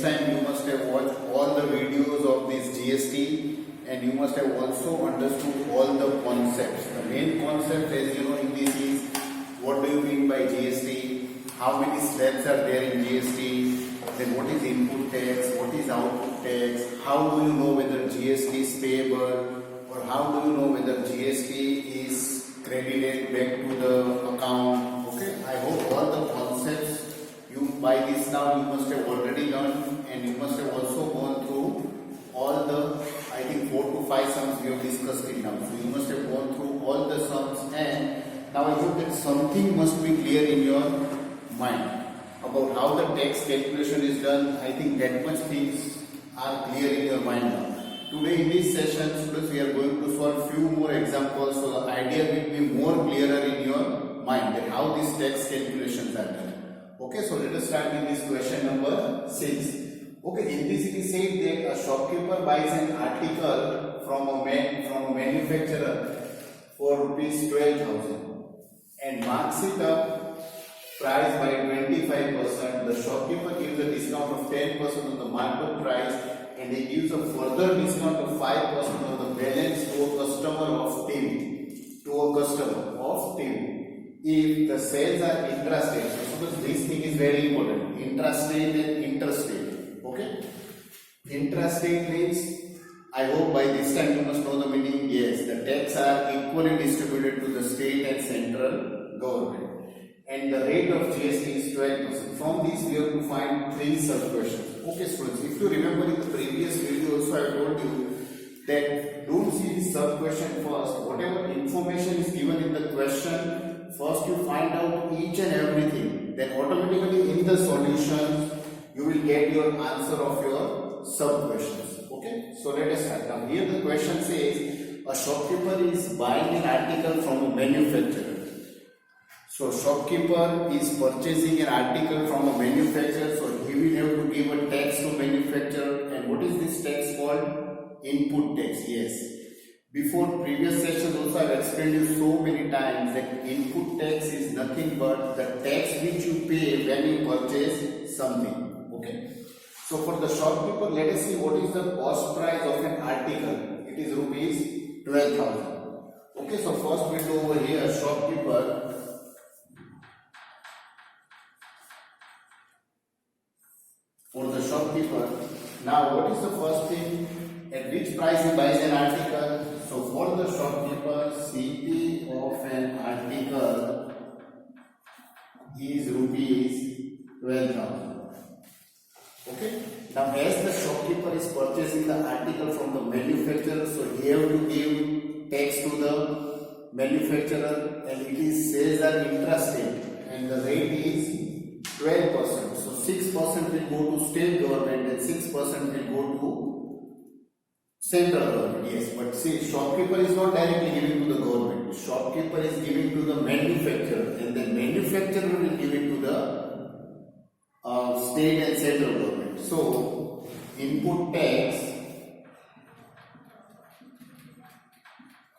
this time you must have watched all the videos of this GST and you must have also understood all the concepts. The main concept, as you know, in this is what do you mean by GST, how many slabs are there in GST, then what is input tax, what is output tax, how do you know whether GST is payable, or how do you know whether GST is credited back to the account. Okay, I hope all the concepts you by this now you must have already learned, and you must have also gone through all the, I think 4 to 5 sums we have discussed it now. So you must have gone through all the sums, and now I hope that something must be clear in your mind about how the tax calculation is done. I think that much things are clear in your mind now. Today in this session, students, we are going to solve few more examples, so the idea will be more clearer in your mind that how these tax calculations are done. Okay, so let us start with this question number 6. Okay, in this it is said that a shopkeeper buys an article from a manufacturer for rupees 12,000 and marks it up price by 25%. The shopkeeper gives a discount of 10% on the market price, and he gives a further discount of 5% on the balance to a customer of TV. If the sales are intrastate, so this thing is very important. Intrastate and interstate. Okay? Intrastate means, I hope by this time you must know the meaning. Yes, the tax are equally distributed to the state and central government. And the rate of GST is 12%. From this we have to find 3 sub-questions. Okay students, if you remember in the previous video also I told you that don't see the sub-question first. Whatever information is given in the question, first you find out each and everything. Then automatically in the solution you will get your answer of your sub-questions. Okay, so let us start. Now here the question says a shopkeeper is buying an article from a manufacturer. So shopkeeper is purchasing an article from a manufacturer, so he will have to give a tax to manufacturer. And what is this tax called? Input tax. Yes. Before previous sessions also I have explained you so many times that input tax is nothing but the tax which you pay when you purchase something. Okay. So for the shopkeeper, let us see what is the cost price of an article. It is rupees 12,000. Okay. So first we do over here shopkeeper. For the shopkeeper, now what is the first thing? At which price he buys an article? So for the shopkeeper, CP of an article is rupees 12,000. Okay. Now as the shopkeeper is purchasing the article from the manufacturer, so he have to give tax to the manufacturer, and it is sales are intrastate, and the rate is 12%. So 6% will go to state government and 6% will go to central government. Yes, but see, shopkeeper is not directly giving to the government. Shopkeeper is giving to the manufacturer, and the manufacturer will give it to the state and central government. So input tax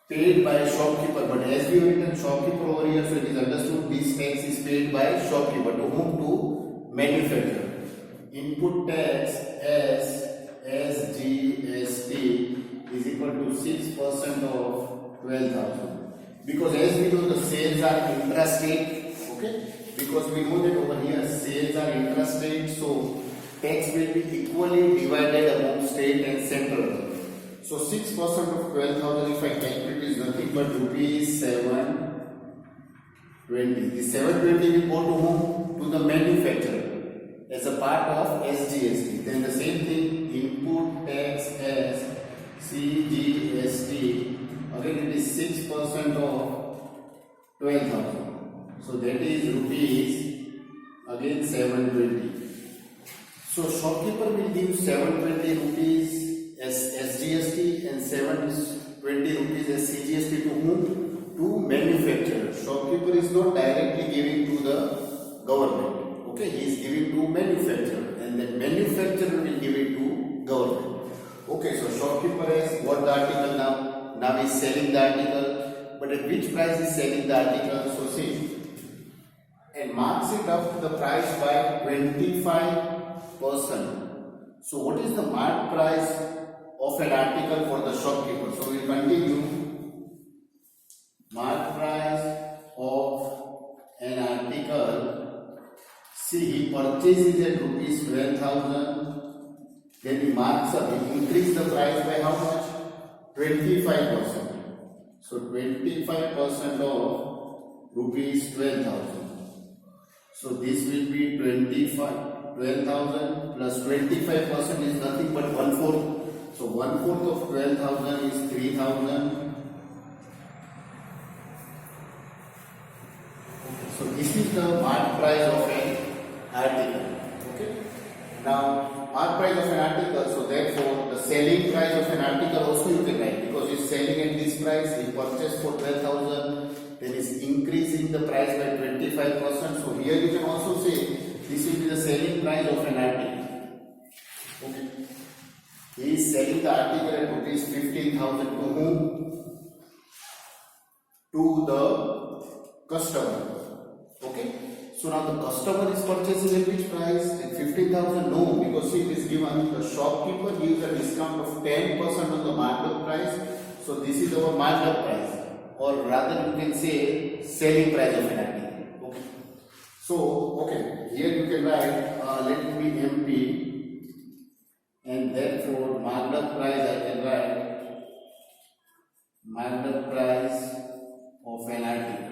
paid by shopkeeper, but as we have written shopkeeper over here, so it is understood this tax is paid by shopkeeper. To whom? To manufacturer. Input tax as SGST is equal to 6% of 12,000. Because as we know the sales are intrastate, okay? Because we know that over here sales are intrastate, so tax will be equally divided among state and central. So 6% of 12,000, if I calculate, is nothing but rupees 720. The 720 will go to whom? To the manufacturer as a part of SGST. Then the same thing, input tax as CGST. Again, it is 6% of 12,000. So that is rupees again 720. So shopkeeper will give 720 rupees as SGST and 720 rupees as CGST to whom? To manufacturer. Shopkeeper is not directly giving to the government. Okay, he is giving to manufacturer, and then manufacturer will give it to government. Okay, so shopkeeper has got the article now. Now he is selling the article, but at which price is selling the article? So see, and marks it up the price by 25%. So what is the mark price of an article for the shopkeeper? So we continue. Mark price of an article. See, he purchases at rupees 12,000. Then he marks up. He increase the price by how much? 25%. So 25% of rupees 12,000. So this will be 12,000 plus 25% is nothing but 1/4. So 1/4 of 12,000 is 3,000. So this is the mark price of an article. Okay. Now mark price of an article. So therefore the selling price of an article also you can write, because he's selling at this price. He purchased for 12,000. Then is increasing the price by 25%. So here you can also say this will be the selling price of an article. Okay. He is selling the article at rupees 15,000 to whom? To the customer. Okay. So now the customer is purchasing at which price? At 15,000? No, because it is given the shopkeeper gives a discount of 10% on the markup price. So this is our markup price, or rather you can say selling price of an article. Okay. So okay, here you can write let it be MP, and therefore markup price I can write markup price of an article.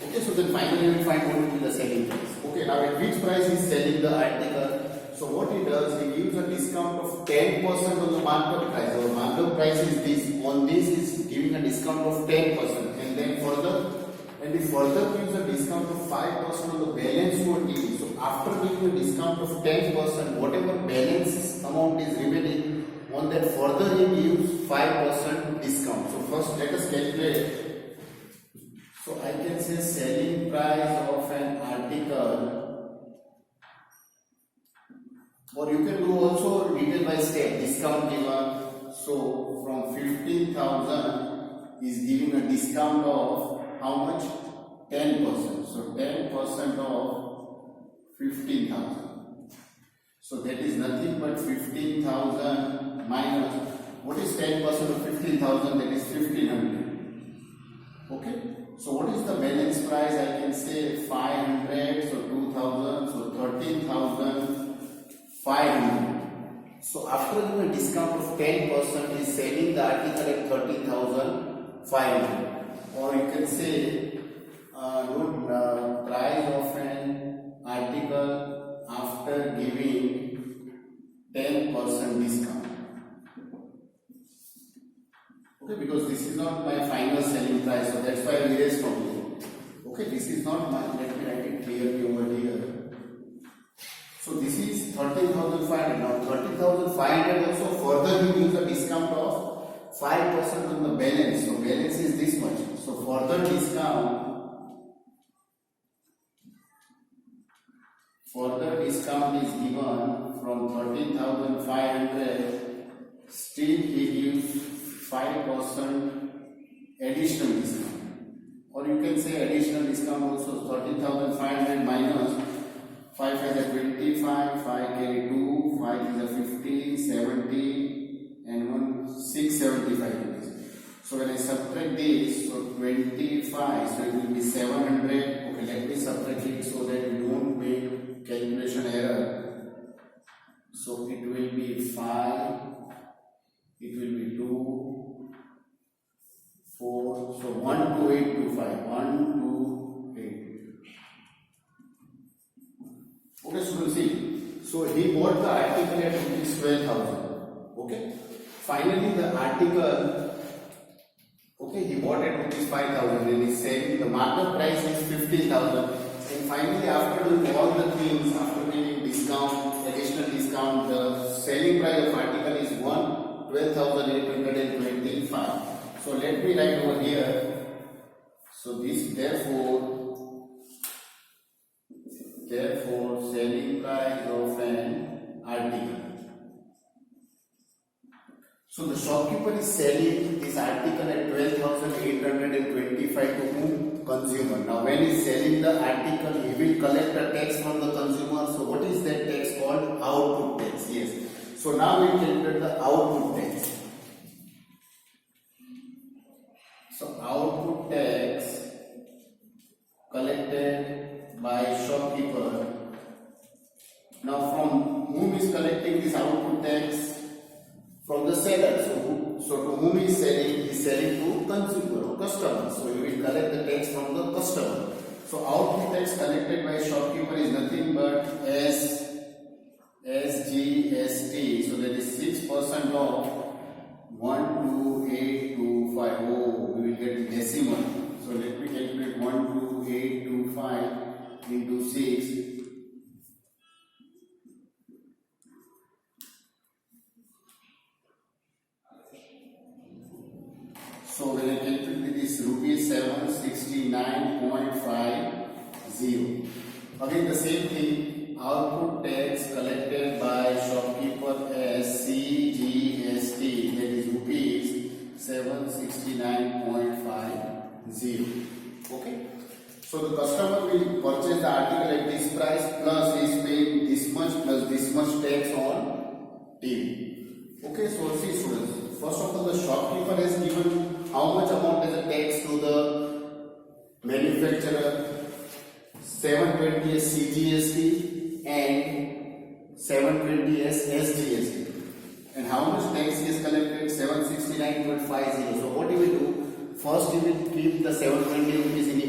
Okay, so then finally we find what will be the selling price. Okay, now at which price is selling the article? So what he does, he gives a discount of 10% on the markup price. Our markup price is this. On this is giving a discount of 10%, and then he further gives a discount of 5% on the balance you are giving. So after giving a discount of 10%, whatever balance amount is remaining, on that further he gives 5% discount. So first let us calculate. So I can say selling price of an article, or you can do also detail by step, discount given. So from 15,000 is giving a discount of how much? 10%. So 10% of 15,000. So that is nothing but 15,000 minus, what is 10% of 15,000? That is 1,500. Okay. So what is the balance price? I can say 500, so 2,000, so 13,500. So after giving a discount of 10%, is selling the article at 13,500. Or you can say price of an article after giving 10% discount. Okay, because this is not my final selling price, so that's why I erased from here. Okay, this is not my, let me write it clearly over here. So this is 13,500. Now 13,500 also further he gives a discount of 5% on the balance. So balance is this much. So further discount is given from 13,500. Still he gives 5% additional discount, or you can say additional discount also. 13,500 minus 5 is a 25, 5 carry 2, 5 is a 15, 70, and 675 rupees. So when I subtract this, so 25, so it will be 700. Okay, let me subtract it so that you don't make calculation error. So it will be 5, it will be 2, 4, so 12825, 128. Okay, so we'll see. So he bought the article at rupees 12,000. Okay, finally the article, okay, he bought at rupees 5,000 and he's selling. The market price is 15,000. And finally, after doing all the things, after giving discount, additional discount, the selling price of article is 12,825. So let me write over here. So this therefore selling price of an article. So the shopkeeper is selling this article at 12,825 to whom? consumer. Now when he is selling the article, he will collect a tax from the consumer. So what is that tax called? Output tax. Yes. So now we calculate the output tax. So output tax collected by shopkeeper. Now from whom is collecting this output tax? From the seller. So to whom he is selling? He is selling to consumer or customer. So he will collect the tax from the customer. So output tax collected by shopkeeper is nothing but SGST. So that is 6% of 12825. Oh, we will get decimal. So let me calculate 12825 into 6. So when I calculate this, rupees 769.50. Again the same thing, output tax collected by shopkeeper as CGST, that is rupees 769.50. Okay. So the customer will purchase the article at this price plus he is paying this much plus this much tax on TV. Okay. So see students, first of all the shopkeeper has given how much amount as a tax to the manufacturer? 720 as CGST and 720 as SGST. And how much tax is collected? 769.50. So what he will do? First he will keep the 720 rupees in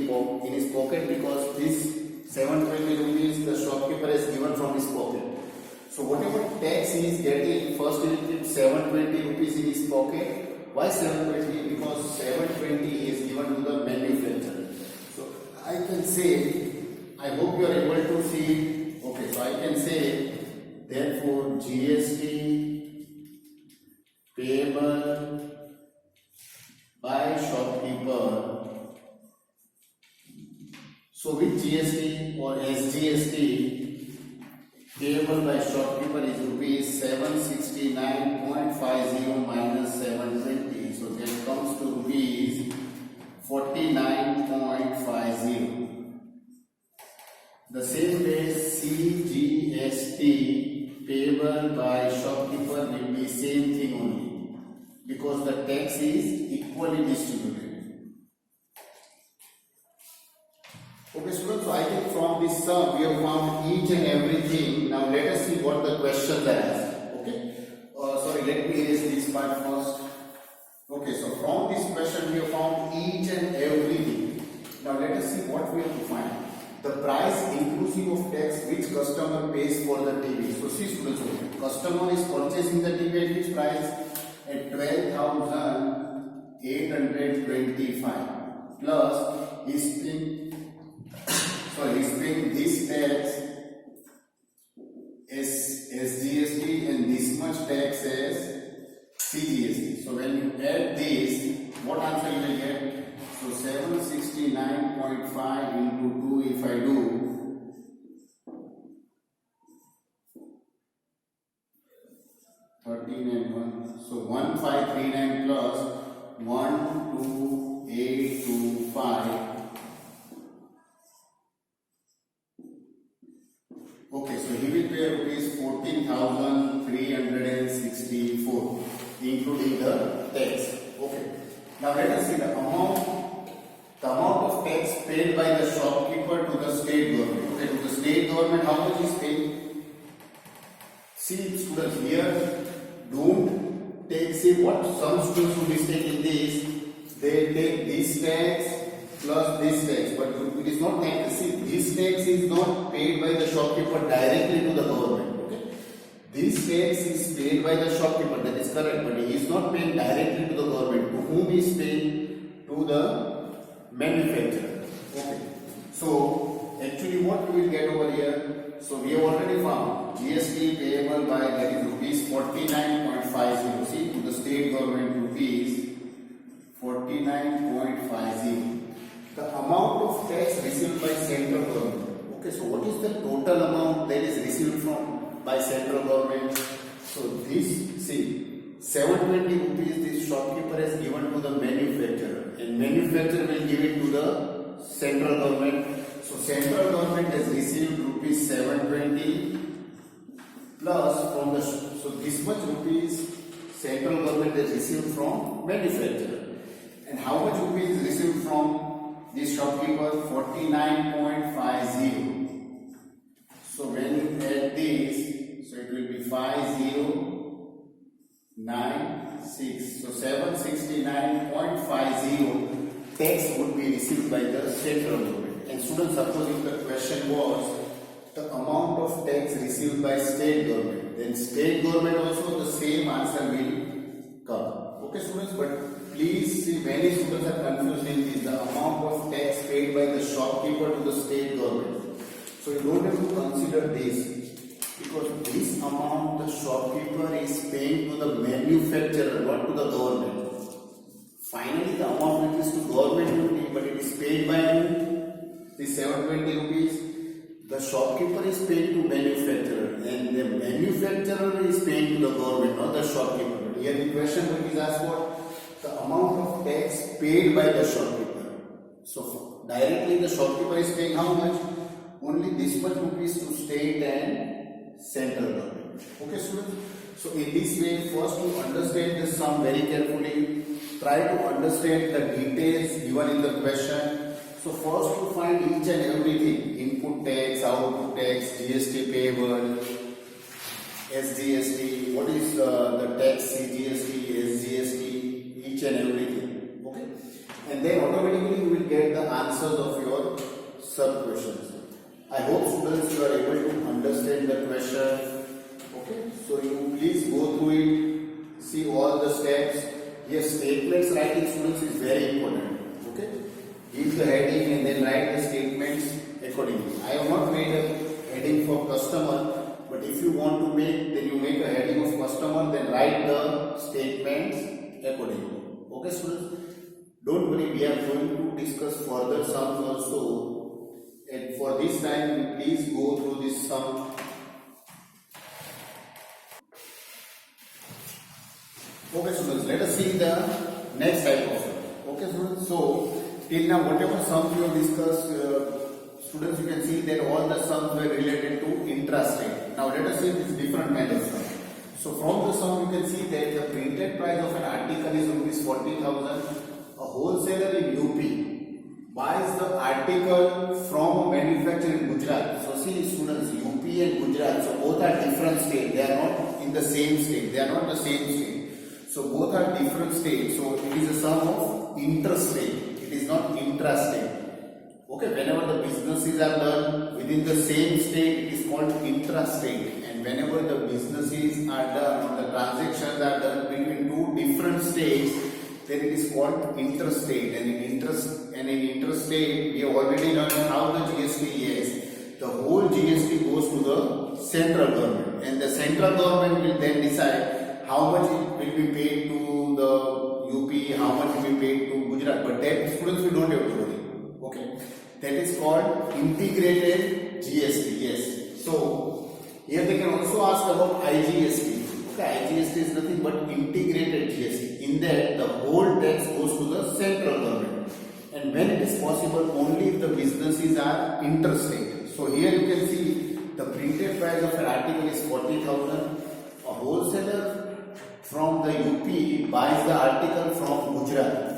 his pocket, because this 720 rupees the shopkeeper has given from his pocket. So whatever tax he is getting, first he will keep 720 rupees in his pocket. Why 720? Because 720 is given to the manufacturer. So I can say, I hope you are able to see it. Okay, so I can say, therefore GST payable by shopkeeper. So with GST or SGST payable by shopkeeper is rupees 769.50 minus 720. So that comes to rupees 49.50. The same way CGST payable by shopkeeper will be same thing only, because the tax is equally distributed. Okay students, so I think from this sum we have found each and everything. Now let us see what the questions are asked. Okay, sorry, let me erase this part first. Okay, so from this question we have found each and everything. Now let us see what we have to find. The price inclusive of tax which customer pays for the TV. So see students, customer is purchasing the TV at which price? At 12,825 plus is paying this tax as SGST and this much tax as CGST. So when you add this, what answer you will get? So 769.5 into 2, if I do 13 and 1, so 1539 plus 12825. Okay, so he will pay rupees 14,364 including the tax. Okay, now let us see the amount of tax paid by the shopkeeper to the state government. Okay, to the state government, how much is paid? See students, here don't take, see what some students who mistake in this, they take this tax plus this tax, but it is not like this. See, this tax is not paid by the shopkeeper directly to the government. Okay, this tax is paid by the shopkeeper, that is correct, but he is not paying directly to the government. To whom he is paying? To the manufacturer. Okay, so actually what we will get over here? So we have already found GST payable by, that is rupees 49.50. See, to the state government rupees 49.50. The amount of tax received by central government. Okay, so what is the total amount that is received by central government? So this, see, 720 rupees this shopkeeper has given to the manufacturer, and manufacturer will give it to the central government. So central government has received rupees 720 plus from the, so this much rupees central government has received from manufacturer. And how much rupees is received from this shopkeeper? 49.50. So when you add this, so it will be 5096. So 769.50 tax would be received by the central government. And students, suppose if the question was the amount of tax received by state government, then state government also the same answer will come. Okay students, but please see, many students are confused in this, the amount of tax paid by the shopkeeper to the state government. So you don't have to consider this, because this amount the shopkeeper is paying to the manufacturer, not to the government. Finally the amount which is to government only, but it is paid by who? The 720 rupees. The shopkeeper is paying to manufacturer, and the manufacturer is paying to the government, not the shopkeeper. Here the question is asked what? The amount of tax paid by the shopkeeper. So directly the shopkeeper is paying how much? Only this much rupees to state and central government. Okay students? So in this way, first to understand the sum very carefully, try to understand the details given in the question. So first to find each and everything, input tax, output tax, GST payable, SGST, what is the tax, CGST, SGST, each and everything. Okay? And then automatically you will get the answers of your sub questions. I hope students you are able to understand the question. Okay? So you please go through it, see all the steps. Yes, statements writing students is very important. Okay? Give the heading and then write the statements accordingly. I have not made a heading for customer, but if you want to make, then you make a heading of customer, then write the statements accordingly. Okay students? Don't worry, we are going to discuss further sums also, and for this time please go through this sum. Okay students, let us see the next type of sum. Okay students, so till now whatever sums we have discussed, students, you can see that all the sums were related to intrastate. Now let us see this different kind of sum. So from the sum you can see that the printed price of an article is rupees 40,000. A wholesaler in UP buys the article from a manufacturer in Gujarat. So see students, UP and Gujarat, so both are different states. They are not in the same state. They are not the same state. So both are different states. So it is a sum of interstate. It is not intrastate. Okay, whenever the businesses are done within the same state, it is called intrastate. And whenever the businesses are done or the transactions are done between two different states, then it is called interstate. And in interstate, we have already learned how the GST is. The whole GST goes to the central government, and the central government will then decide how much it will be paid to the UP, how much will be paid to Gujarat. But that students we don't have to worry. Okay, that is called integrated GST. Yes. So here they can also ask about IGST. Okay, IGST is nothing but integrated GST. In that the whole tax goes to the central government, and when it is possible, only if the businesses are interstate. So here you can see the printed price of an article is 40,000. A wholesaler from the UP buys the article from Gujarat.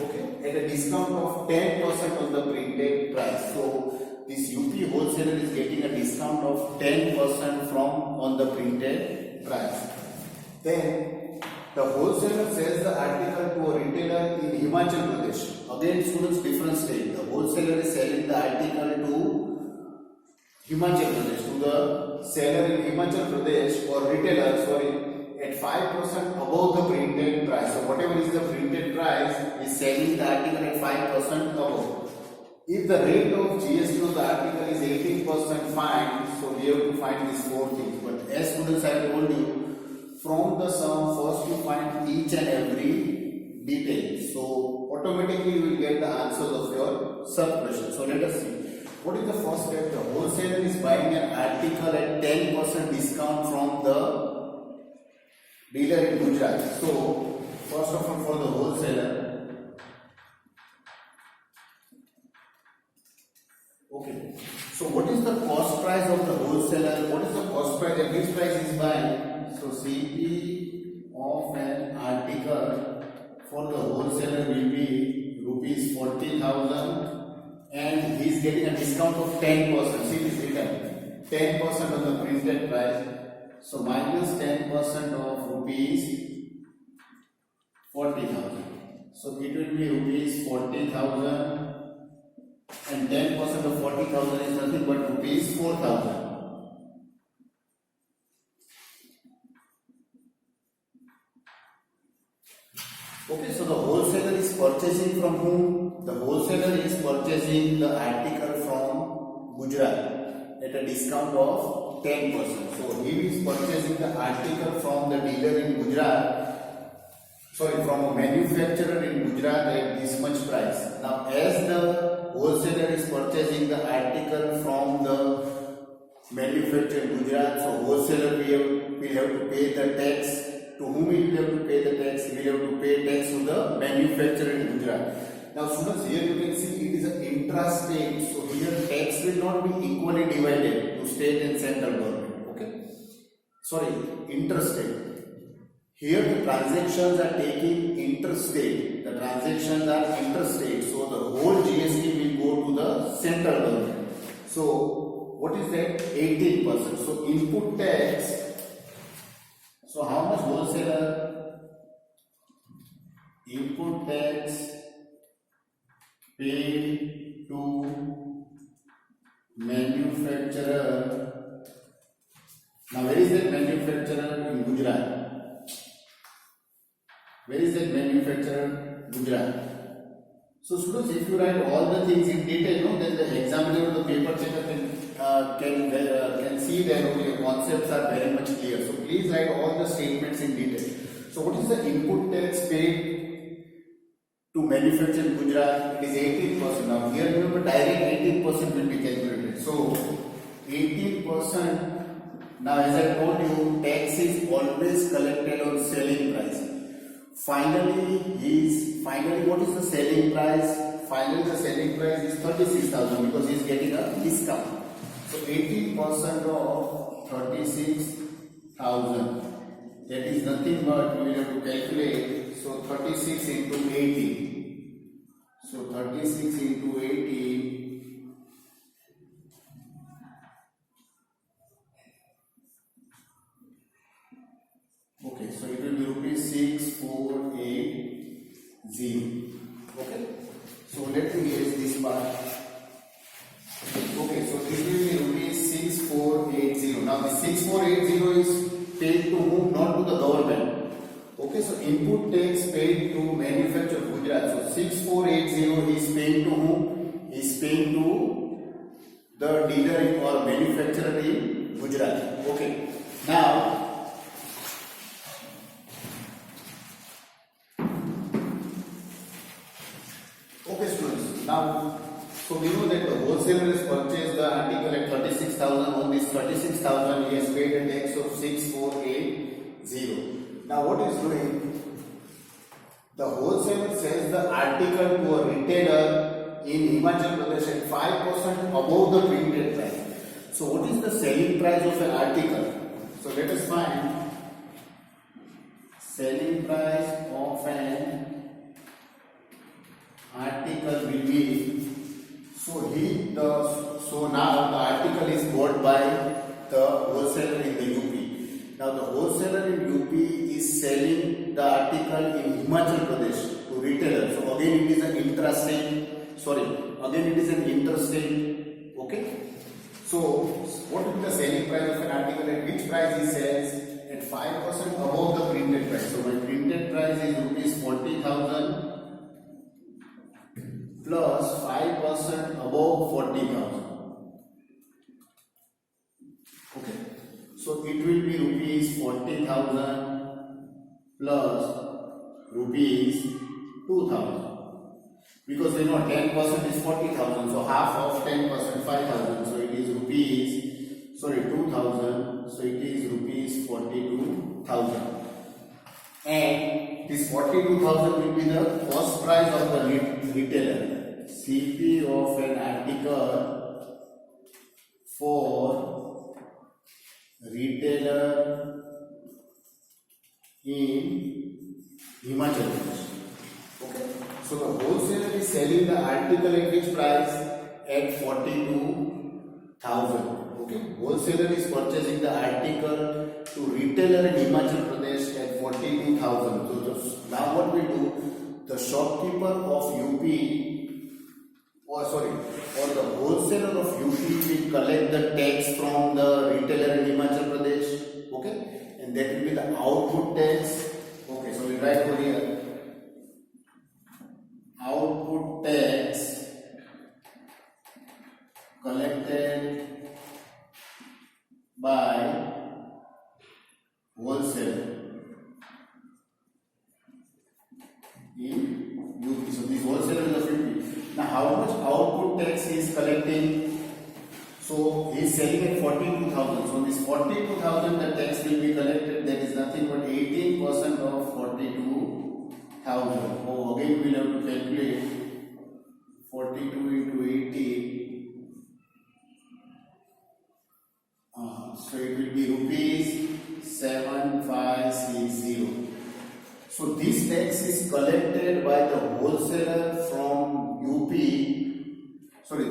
Okay, at a discount of 10% on the printed price. So this UP wholesaler is getting a discount of 10% from on the printed price. Then the wholesaler sells the article to a retailer in Himachal Pradesh. Again students, different state. The wholesaler is selling the article to Himachal Pradesh, to the seller in Himachal Pradesh or retailer, sorry, at 5% above the printed price. So whatever is the printed price, is selling the article at 5% above. If the rate of GST on the article is 18% fine, so we have to find these four things. But as students, I told you, from the sum, first you find each and every detail. So automatically you will get the answers of your sub question. So let us see. What is the first step? The wholesaler is buying an article at 10% discount from the dealer in Gujarat. So first of all, for the wholesaler, Okay. So what is the cost price of the wholesaler? What is the cost price at which price is buying? So CP of an article for the wholesaler will be rupees 40,000 and he is getting a discount of 10%. See, it is written 10% of the printed price. So minus 10% of rupees 40,000. So it will be rupees 40,000 and 10% of 40,000 is nothing but rupees 4,000. Okay, so the wholesaler is purchasing from whom? The wholesaler is purchasing the article from Gujarat at a discount of 10%. So he is purchasing the article from the dealer in Gujarat, from a manufacturer in Gujarat at this much price. Now, as the wholesaler is purchasing the article from the manufacturer in Gujarat, so wholesaler will have to pay the tax. To whom he will have to pay the tax? He will have to pay tax to the manufacturer in Gujarat. Now, students, here you can see it is an intra-state. So here tax will not be equally divided to state and central government. Okay, sorry, interstate. Here the transactions are taking interstate. The transactions are interstate. So the whole GST will go to the central government. So what is that? 18%. So input tax. So how much wholesaler? Input tax paid to manufacturer. Now where is that manufacturer in Gujarat? Where is that manufacturer? Gujarat. So students, if you write all the things in detail, then the examiner or the paper checker can see that your concepts are very much clear. So please write all the statements in detail. So what is the input tax paid to manufacture in Gujarat? It is 18%. Now here remember direct 18% will be calculated. So 18%. Now as I told you, tax is always collected on selling price. Finally, what is the selling price? Finally, the selling price is 36,000 because he is getting a discount. So 18% of 36,000. That is nothing but we will have to calculate. So 36 into 80. So 36 into 80. Okay, so it will be rupees 6480. Okay, so let me erase this part. Okay, so this will be rupees 6480. Now the 6480 is paid to whom? Not to the government. Okay, so input tax paid to manufacturer Gujarat. So 6480 is paid to whom? Is paid to the dealer or manufacturer in Gujarat. Okay, now. Okay, students. Now, so we know that the wholesaler has purchased the article at 36,000. On this 36,000, he has paid a tax of 6480. Now, what is doing? The wholesaler sells the article to a retailer in Himachal Pradesh at 5% above the printed price. So, what is the selling price of an article? So, let us find selling price of an article will be, so now the article is bought by the wholesaler in the UP. Now the wholesaler in UP is selling the article in Himachal Pradesh to retailer. So again it is an interstate. Okay. So what is the selling price of an article? At which price he sells? At 5% above the printed price. So my printed price is rupees 40,000. Plus 5% above 40,000. Okay, so it will be rupees 40,000 plus rupees 2,000. Because we know 10% is 40,000, so half of 10%, 5,000. So it is rupees, 2,000. So it is rupees 42,000. And this 42,000 will be the cost price of the retailer. CP of an article for retailer in Himachal Pradesh. Okay, so the wholesaler is selling the article at which price? At 42,000. Okay, wholesaler is purchasing the article to retailer in Himachal Pradesh at 42,000. So now what we do? The shopkeeper of UP, or the wholesaler of UP will collect the tax from the retailer in Himachal Pradesh. Okay, and that will be the output tax. Okay, so we write over here output tax collected by wholesaler in UP. So this wholesaler is of UP. Now how much output tax he is collecting? So he is selling at 42,000. So this 42,000 the tax will be collected. That is nothing but 18% of 42,000. Oh, again we will have to calculate 42 into 18. So it will be rupees 7560. So this tax is collected by the wholesaler from UP.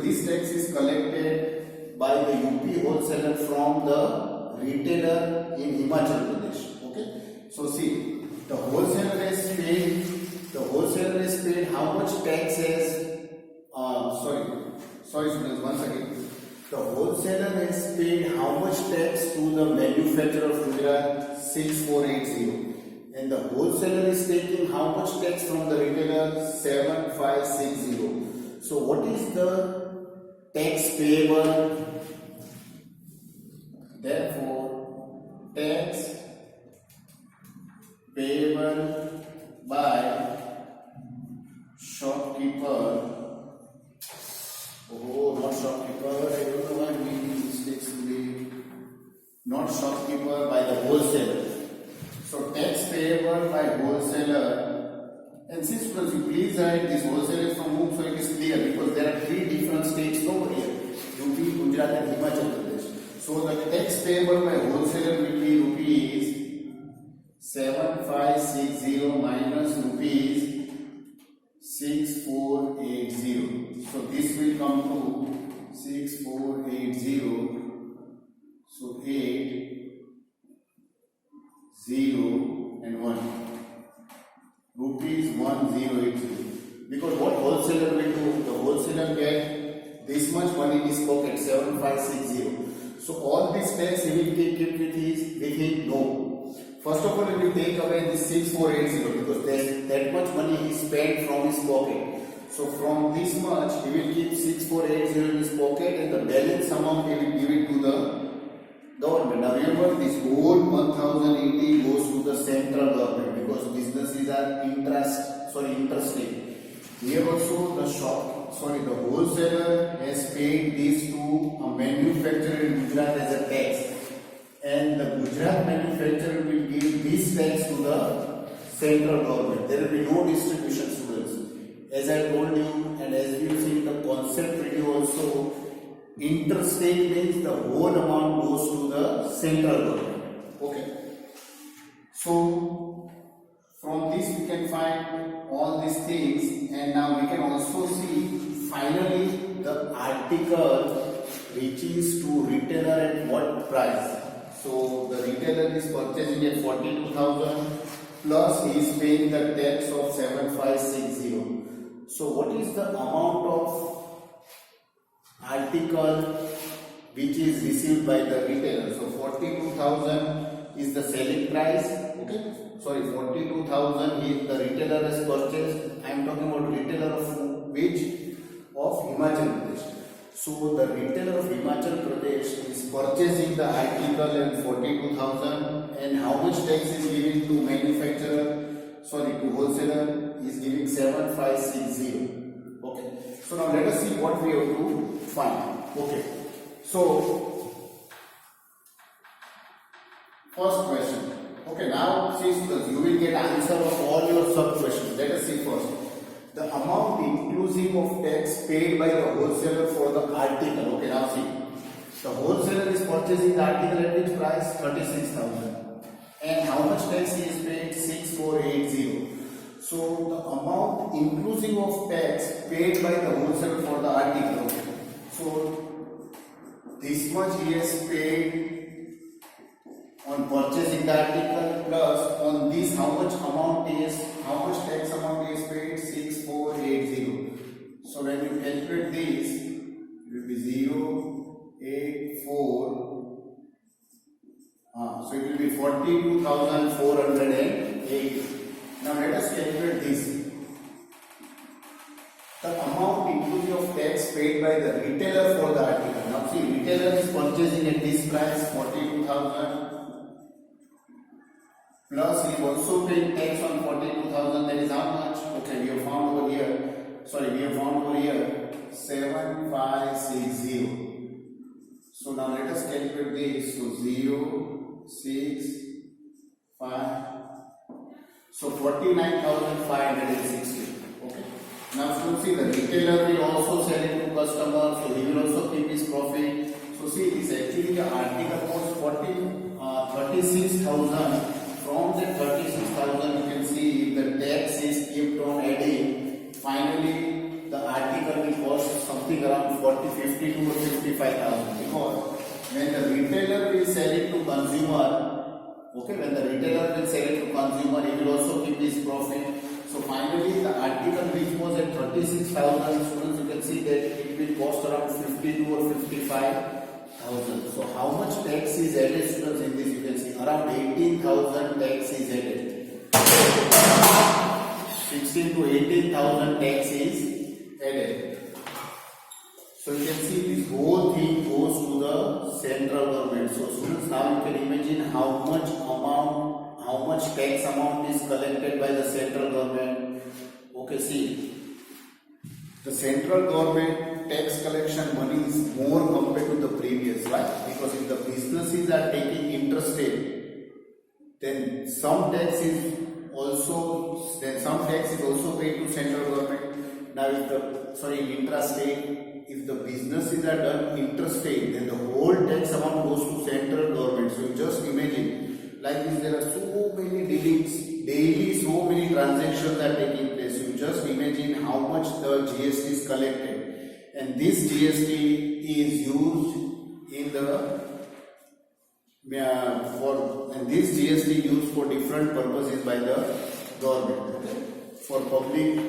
This tax is collected by the UP wholesaler from the retailer in Himachal Pradesh. Okay. So see, the wholesaler has paid how much tax as sorry students, once again. The wholesaler has paid how much tax to the manufacturer of Gujarat? 6480. And the wholesaler is taking how much tax from the retailer? 7560. So what is the tax payable? Therefore, tax payable by shopkeeper. Oh, not shopkeeper. I don't know why making mistakes today. Not shopkeeper, by the wholesaler. So tax payable by wholesaler. And since you please write this wholesaler from whom, so it is clear, because there are three different states over here: UP, Gujarat, and Himachal Pradesh. So the tax payable by wholesaler will be rupees 7560 minus rupees 6480. So this will come to 6480. So 8, 0 and 1. Rupees 1080. Because what wholesaler will do? The wholesaler get this much money in his pocket, 7560. So all this tax he will keep with him? No. First of all, he will take away this 6480 because that much money he spent from his pocket. So from this much he will keep 6480 in his pocket, and the balance amount he will give it to the government. Now remember, this whole 1080 goes to the central government because businesses are interstate. Here also the wholesaler has paid this to a manufacturer in Gujarat as a tax, and the Gujarat manufacturer will give this tax to the central government. There will be no distribution, students. As I told you, and as you see in the concept video also, interstate means the whole amount goes to the central government. Okay. So from this we can find all these things, and now we can also see finally the article reaches to retailer at what price. So the retailer is purchasing at 42,000 plus he is paying the tax of 7560. So what is the amount of article which is received by the retailer? So 42,000 is the selling price. Okay. 42,000 is the retailer has purchased. I am talking about retailer of which? Of Himachal Pradesh. So the retailer of Himachal Pradesh is purchasing the article at 42,000, and how much tax is given to manufacturer? To wholesaler is giving 7560. Okay. So now let us see what we have to find. Okay. So first question. Okay, now see students, you will get answer of all your sub questions. Let us see first. The amount inclusive of tax paid by the wholesaler for the article. Okay, now see. The wholesaler is purchasing the article at which price? 36,000. And how much tax he is paid? 6480. So the amount inclusive of tax paid by the wholesaler for the article. So this much he has paid on purchasing the article, plus on this how much tax amount is paid? 6480. So when you calculate this, it will be 084. So it will be 42,408. Now let us calculate this. The amount inclusive of tax paid by the retailer for the article. Now see, retailer is purchasing at this price 42,000. Plus he is also paying tax on 42,000. That is how much? Okay, we have found over here. 7560. So now let us calculate this. So 0, 6, 5. So 49,560. Okay. Now you see the retailer will also sell it to customer. So he will also keep his profit. So see, this actually the article was 36,000. From the 36,000, you can see if the tax is kept on adding, finally the article will cost something around 52 or 55,000. Because when the retailer will sell it to consumer, he will also keep his profit. So finally, the article which was at 36,000, students, you can see that it will cost around 52 or 55,000. So how much tax is added, students, in this? You can see around 18,000 tax is added. 16 to 18,000 tax is added. So you can see this whole thing goes to the central government. So students, now you can imagine how much tax amount is collected by the central government. Okay, see, the central government tax collection money is more compared to the previous, right? Because if the businesses are taking interstate, then some tax is also paid to central government. Now intrastate. If the businesses are done interstate, then the whole tax amount goes to central government. So just imagine, like this, there are so many dealings, daily so many transactions are taking place. You just imagine how much the GST is collected. And this GST is used in for different purposes by the government. Okay? For public